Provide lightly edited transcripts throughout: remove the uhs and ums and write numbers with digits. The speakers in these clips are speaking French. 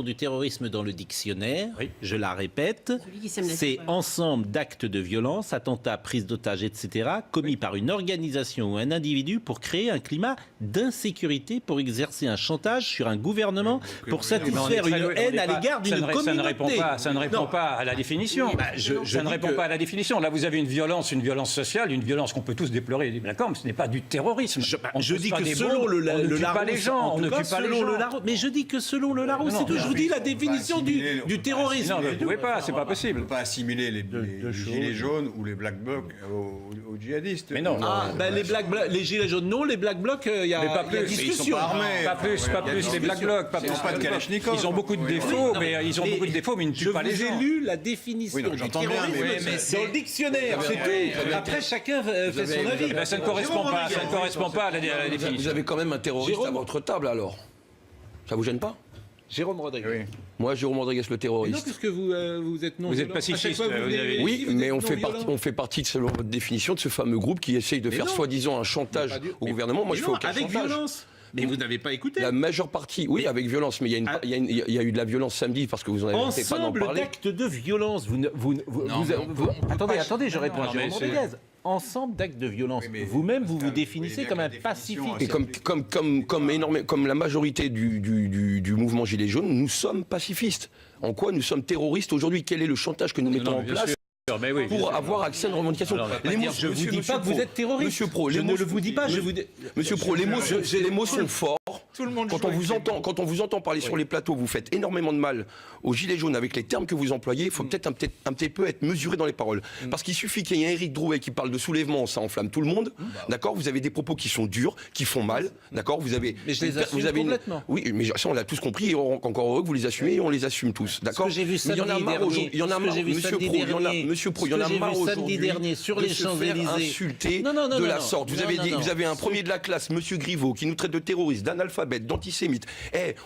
du terrorisme dans le dictionnaire, Oui. je la répète, c'est ensemble d'actes de violence, attentats, prise d'otages, etc., commis par une organisation ou un individu pour créer un climat d'insécurité, pour exercer un chantage sur un gouvernement, pour satisfaire une haine à l'égard d'une communauté. Ça ne répond pas à la définition. Ça ne répond pas à la définition. Là, vous avez une violence sociale, une violence qu'on peut tous déplorer, d'accord, mais ce n'est pas du terrorisme. Je dis que selon le Larousse, mais je dis que selon le Larousse, c'est tout. Je vous dis la définition du terrorisme. Non, vous ne pouvez pas, c'est pas possible. On ne peut pas assimiler les gilets jaunes ou les black blocs aux djihadistes. Mais non. Les gilets jaunes, non, les black blocs, il y a discussion. Pas plus, les black blocs. Ils n'ont pas de Kalachnikov. Ils ont beaucoup de défauts, mais ils ne tuent pas les gens. Je vous ai lu la définition du terrorisme dans le dictionnaire, c'est tout. Après, chacun fait son avis. Ça ne correspond pas à la définition. Vous avez quand même un terroriste à votre table, alors. Ça vous gêne pas? Jérôme Rodriguez. Moi, Jérôme Rodriguez, le terroriste. Non, puisque vous êtes non. Vous êtes pacifiste. Oui, mais on fait partie, selon votre définition, de ce fameux groupe qui essaye de faire soi-disant un chantage au gouvernement. Moi, je fais aucun chantage. Avec violence. Mais vous n'avez pas écouté. La majeure partie, oui, avec violence, mais il y a eu de la violence samedi parce que vous en avez peut-être pas d'en parler. Ensemble d'actes de violence. Attendez, je réponds à Jérôme Rodriguez. Ensemble d'actes de violence. Vous-même, vous définissez comme un pacifiste. Et comme la majorité du mouvement Gilets jaunes, nous sommes pacifistes. En quoi nous sommes terroristes aujourd'hui? Quel est le chantage que nous mettons en place pour avoir accès à une revendication? Je ne vous dis pas que vous êtes terroriste. Monsieur Pro, je ne le vous dis pas. Monsieur Pro, les mots sont forts. Quand on vous entend parler sur les plateaux, vous faites énormément de mal aux Gilets jaunes avec les termes que vous employez. Il faut peut-être un petit peu être mesuré dans les paroles. Parce qu'il suffit qu'il y ait Éric Drouet qui parle de soulèvement, ça enflamme tout le monde. D'accord? Vous avez des propos qui sont durs, qui font mal. D'accord? Vous avez. Mais je les assume complètement. Oui, mais ça, on l'a tous compris. Et encore heureux que vous les assumez et on les assume tous. D'accord? J'ai vu samedi dernier. Il y en a marre, Monsieur Pro, il y en a marre aujourd'hui sur les de se faire insulter de la sorte. Vous avez un premier de la classe, Monsieur Griveaux, qui nous traite de terroristes, d'analphabètes, d'antisémites.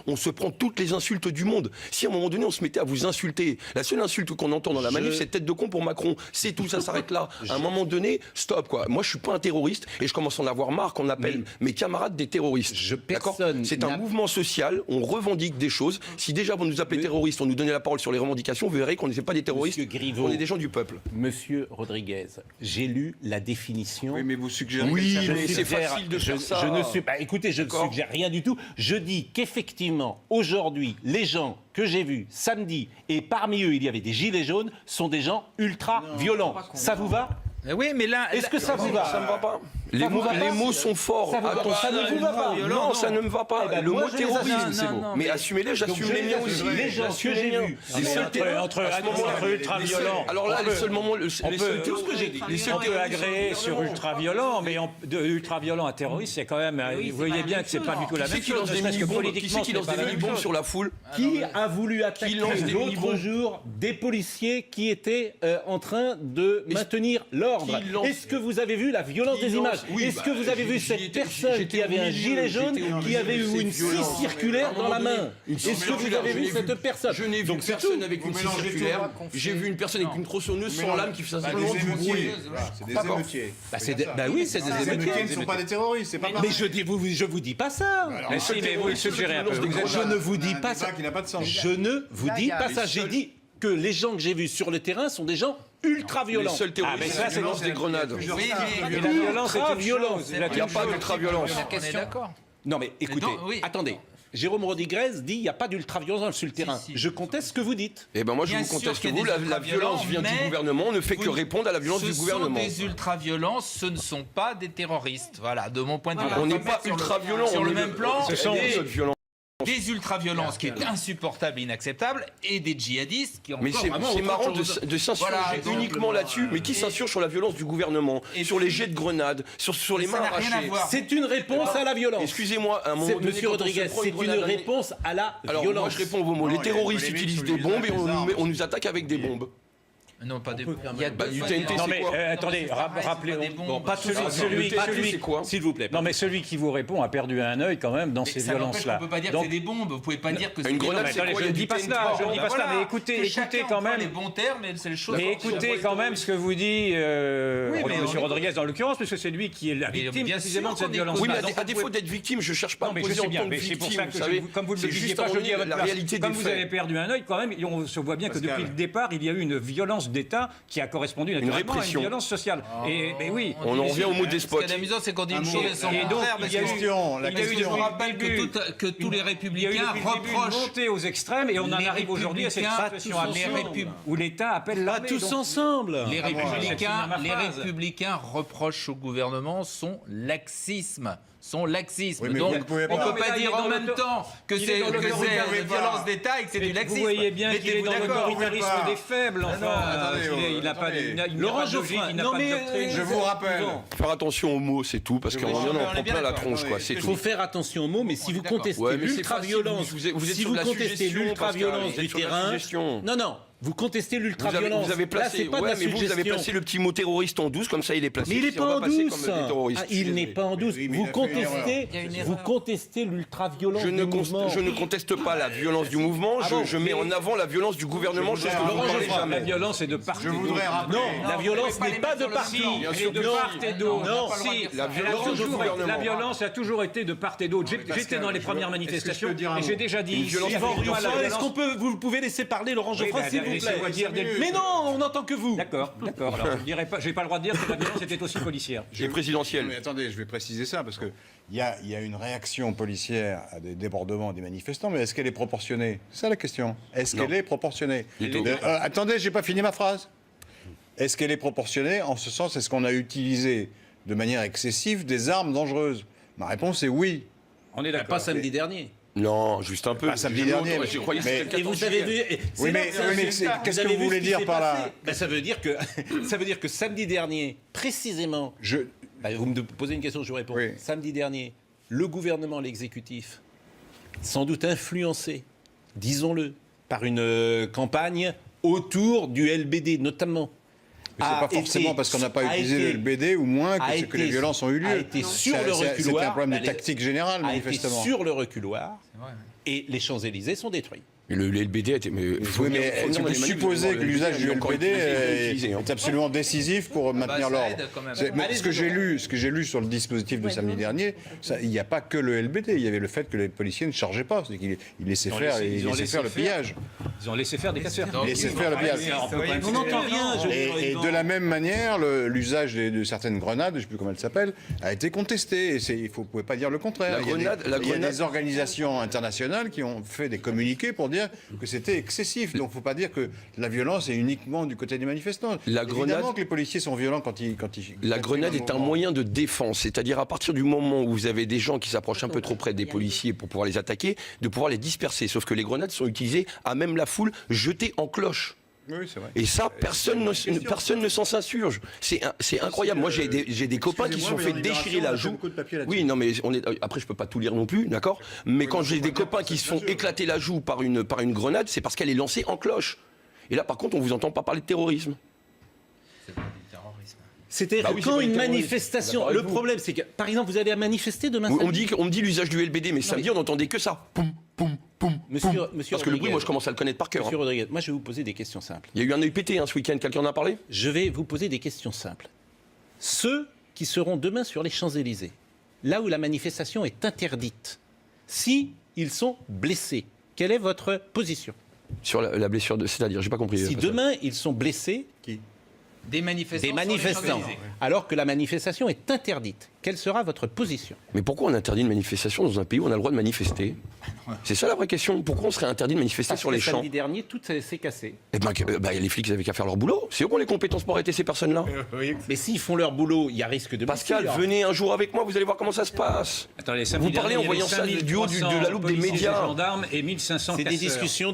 On se prend toutes les insultes du monde. Si à un moment donné on se mettait à vous insulter, la seule insulte qu'on entend dans la manif, c'est tête de con pour Macron. C'est tout, ça s'arrête là. À un moment donné, stop quoi. Moi je suis pas un terroriste et je commence à en avoir marre qu'on appelle mes camarades des terroristes. C'est un mouvement social, on revendique des choses. Si déjà vous nous appelez terroristes, on nous donnait la parole sur les revendications, vous verrez qu'on n'est pas des terroristes, on est des gens du peuple. Monsieur Rodriguez, j'ai lu la définition. Oui, mais vous suggérez. Oui, mais c'est facile de faire ça. Écoutez, je ne suggère rien du tout. Je dis qu'effectivement, aujourd'hui, les gens que j'ai vus samedi, et parmi eux, il y avait des gilets jaunes, sont des gens ultra violents. Ça vous va? Oui, mais là... Est-ce que ça vous va? Ça me va pas. Les mots sont forts. Ça ne vous va pas? Non, ça ne me va pas. Le mot terrorisme, c'est beau. Mais assumez-les, j'assume les miens aussi. Les gens que j'ai vus. Entre ultra-violents. Alors là, les seuls moments... On peut agréer sur ultra-violent, mais de ultra-violent à terroriste, c'est quand même... Vous voyez bien que c'est pas du tout la même chose. Qui c'est qui lance des mini-bombes sur la foule? Qui a voulu attaquer l'autre jour des policiers qui étaient en train de maintenir l'ordre? Est-ce que vous avez vu la violence des images? Est-ce que vous avez vu cette personne qui avait un gilet jaune, qui avait eu une scie circulaire dans la main? Est-ce que vous avez vu cette personne? Je n'ai vu personne avec une scie circulaire. J'ai vu une personne avec une tronçonneuse sans lame qui fait simplement du bruit. C'est des émeutiers. Oui, c'est des Les émeutiers émeutiers. ne sont pas des terroristes, c'est pas Mais je vous dis pas ça. Mais si, mais vous suggérez un peu. Je ne vous dis pas ça. Qui n'a pas de sens. Je ne vous dis pas ça. J'ai dit que les gens que j'ai vus sur le terrain sont des gens ultra violents. Les seuls terroristes, c'est lance des grenades. Oui, mais la violence est une chose. Il n'y a pas d'ultra-violence. On est d'accord. Non mais écoutez, attendez. Jérôme Rodriguez dit il n'y a pas d'ultra-violence sur le terrain. Je conteste ce que vous dites. Eh ben moi je Bien vous sûr conteste qu'il y a vous, des la violence vient du gouvernement, on ne fait que répondre à la violence du gouvernement. Ce sont des ultra-violences, ce ne sont pas des terroristes. Voilà, de mon point de vue. On n'est pas ultra-violents. Sur le même plan, Ce sont des ultra-violences qui est insupportable et inacceptable, et des djihadistes qui ont mais c'est marrant de s'insurger uniquement là-dessus, mais qui s'insurge sur la violence du gouvernement, sur les jets de grenades, sur les mains arrachées. C'est une réponse à la violence. Excusez-moi, un moment donné, Monsieur Rodriguez, c'est une réponse à la violence. Alors moi je réponds à vos mots. Les terroristes utilisent des bombes et on nous attaque avec des bombes. Non, pas des bombes. du TNT, Non c'est mais quoi attendez, rappelez. Bon, pas celui, c'est quoi s'il vous plaît. Non mais celui qui vous répond a perdu un œil quand même dans ces Ça n'empêche violences-là. qu'on peut pas dire que c'est des bombes. Vous pouvez pas dire que c'est Une des grenade, bombes. c'est quoi? Je ne dis pas cela, je ne dis pas cela, mais écoutez quand même. Les bons termes, mais c'est le chose. Mais écoutez quand même ce que vous dit mais M. on Rodriguez dans l'occurrence, parce que c'est lui qui est la Mais victime bien précisément sûr de cette qu'on est violence. Oui, mais à défaut d'être victime, je cherche pas à Non, me mais je poser sais en bien, tant que mais c'est pour victime, ça vous que savez. comme vous ne le C'est disiez juste pas, je à le dis à votre la place. réalité Comme des vous faits. avez perdu un œil, quand même, on se voit bien que depuis le départ, il y a eu une violence d'État qui a correspondu naturellement à une répression. violence sociale. Et oui. On en revient au mot Ce despote. qui est amusant, c'est qu'on dit une chose et son Et donc, contraire. il y a eu Je vous rappelle que tous les il y a eu républicains depuis le début une reprochent. montée aux extrêmes et on en Les arrive aujourd'hui à cette républicains, situation tous ensemble. absurde où l'État appelle Pas l'armée. tous donc- ensemble. Les c'est républicains, ma phrase. reprochent au gouvernement son laxisme. Oui, mais Donc, vous ne pouvez on pas- ne peut pas Il est dire dans en même l'auto- temps que il est c'est dans l'autoritarisme. une violence d'État et que c'est du laxisme. Vous voyez bien qu'il est Mettez-vous dans d'accord, l'autoritarisme vous pouvez des faibles, enfin. attendez, Il n'a pas attendez. de- il n'a Laurent pas de logique, Geoffrin, il n'a non, pas de mais, doctrine. Je vous rappelle. Faire attention aux mots, c'est tout, parce qu'on en on prend est bien plein la d'accord. tronche, quoi, c'est Il tout. faut faire attention aux mots, mais si est vous d'accord. contestez Ouais, mais c'est l'ultra-violence, facile, vous êtes si sur vous la contestez suggestion, l'ultra-violence Pascal, vous du êtes sur la terrain, suggestion. non, vous contestez l'ultra-violence. Vous avez Là, placé, c'est pas de ouais, la mais vous avez suggestion. placé le petit mot terroriste en douce, comme ça il est placé. Mais il n'est Si on pas va en passer douce. comme des terroristes, Ah, je suis il n'est désolé. pas en douce. Oui, mais Vous il a fait une erreur. contestez, Il y a une vous erreur. contestez l'ultra-violence du mouvement. Je ne conteste pas la violence du mouvement, Ah bon, je mets en avant la violence du gouvernement, chose que vous Laurent ne parlez Geoffrin, La jamais. violence est de part et Je d'autre. voudrais rappeler. Non, la violence n'est pas de Si, partout. Bien elle sûr est de que part si. et d'autre. Non, Si, la elle a violence du toujours- gouvernement. La violence a toujours été de part et d'autre. J'ai- Pascal, J'étais dans les je premières veux- est-ce que je manifestations peux dire un et mot j'ai déjà dit. violence si Laurent vous voulez pas la Geoffrin, est-ce violence- qu'on peut, vous pouvez laisser parler Laurent Geoffrin, bah, s'il vous laissez-moi plaît dire dès le- Mais non, on n'entend que vous. D'accord. Alors, je dirais pas, j'ai pas le droit de dire que la violence était aussi policière. Et présidentielle. Mais attendez, je vais préciser ça parce que il y a une réaction policière à des débordements des manifestants, mais est-ce qu'elle est proportionnée? C'est ça la question. Est-ce qu'elle est proportionnée? Attendez, j'ai pas fini ma phrase. Est-ce qu'elle est proportionnée en ce sens? Est-ce qu'on a utilisé de manière excessive des armes dangereuses? Ma réponse est oui. On est d'accord. Pas samedi dernier. Non, juste un peu. Pas samedi dernier, Je croyais que mais- c'était le Et vous 14 avez juillet. vu. Oui, mais qu'est-ce que vous voulez dire par là? Ça veut dire que samedi dernier, précisément. Vous me posez une question, je vous réponds. Oui. Samedi dernier, le gouvernement, l'exécutif, sans doute influencé, disons-le, par une campagne autour du LBD notamment. Mais c'est pas forcément parce qu'on n'a pas utilisé le LBD ou moins que les violences ont eu lieu. A été sur le reculoir. C'est un problème de tactique générale, A été manifestement. sur le reculoir. Et les Champs-Élysées sont détruits. Mais le LBD a été. Oui, mais vous supposez que l'usage du LBD est absolument décisif pour maintenir ça l'ordre. aide quand même. Mais ce que j'ai lu sur le dispositif de samedi dernier, il n'y a pas que le LBD. Il y avait le fait que les policiers ne chargeaient pas, c'est qu'ils laissaient faire le pillage. Ils ont laissé faire des casseurs. Ils laissaient faire le pillage. On n'entend rien. Et de la même manière, l'usage de certaines grenades, je ne sais plus comment elles s'appellent, a été contesté. Et vous ne pouvez pas dire le contraire. Il y a des organisations internationales qui ont fait des communiqués pour dire que c'était excessif. Donc il ne faut pas dire que la violence est uniquement du côté des manifestants. Évidemment que les policiers sont violents quand ils La grenade est un moyen de défense, c'est-à-dire à partir du moment où vous avez des gens qui s'approchent un peu trop près des policiers pour pouvoir les attaquer, de pouvoir les disperser. Sauf que les grenades sont utilisées à même la foule, jetées en cloche. Oui, c'est vrai. Et ça, personne ne s'en s'insurge. C'est incroyable. Moi, j'ai des copains qui se sont fait déchirer la joue. Oui, non, mais après, je peux pas tout lire non plus, d'accord. Mais quand j'ai des copains qui se font éclater la joue par une grenade, c'est parce qu'elle est lancée en cloche. Et là, par contre, on vous entend pas parler de terrorisme. C'était Bah oui, c'est quand pas une du terrorisme. manifestation. D'accord Le avec vous. problème, c'est que, par exemple, vous allez à manifester demain On samedi. me dit l'usage du LBD, mais samedi, on n'entendait que ça. Poum, poum, poum, Monsieur poum. Parce que le bruit, Rodriguez. moi, je commence à le connaître par cœur. Monsieur hein. Rodriguez, moi, je vais vous poser des questions simples. Il y a eu un œil pété ce week-end, quelqu'un en a parlé? Je vais vous poser des questions simples. Ceux qui seront demain sur les Champs-Élysées, là où la manifestation est interdite, si ils sont blessés, quelle est votre position? Sur la blessure de. C'est-à-dire, j'ai pas compris. Si Pascal. demain ils sont blessés, Des manifestants. des sur les manifestants, Champs-Élysées. alors que la manifestation est interdite, quelle sera votre position? Mais pourquoi on interdit une manifestation dans un pays où on a le droit de manifester? C'est ça la vraie question. Pourquoi on serait interdit de manifester Parce sur que les champs? samedi dernier, tout s'est cassé. Eh ben, les flics, ils avaient qu'à faire leur boulot. C'est eux qui ont les compétences pour arrêter ces personnes-là. Mais s'ils font leur boulot, il y a risque de Pascal, blessure. venez un jour avec moi, vous allez voir comment ça se passe. Attendez, samedi Vous parlez dernier, en il y avait voyant ça du haut de la loupe des 5300 policiers et médias. gendarmes et 1500 C'est des casseurs. discussions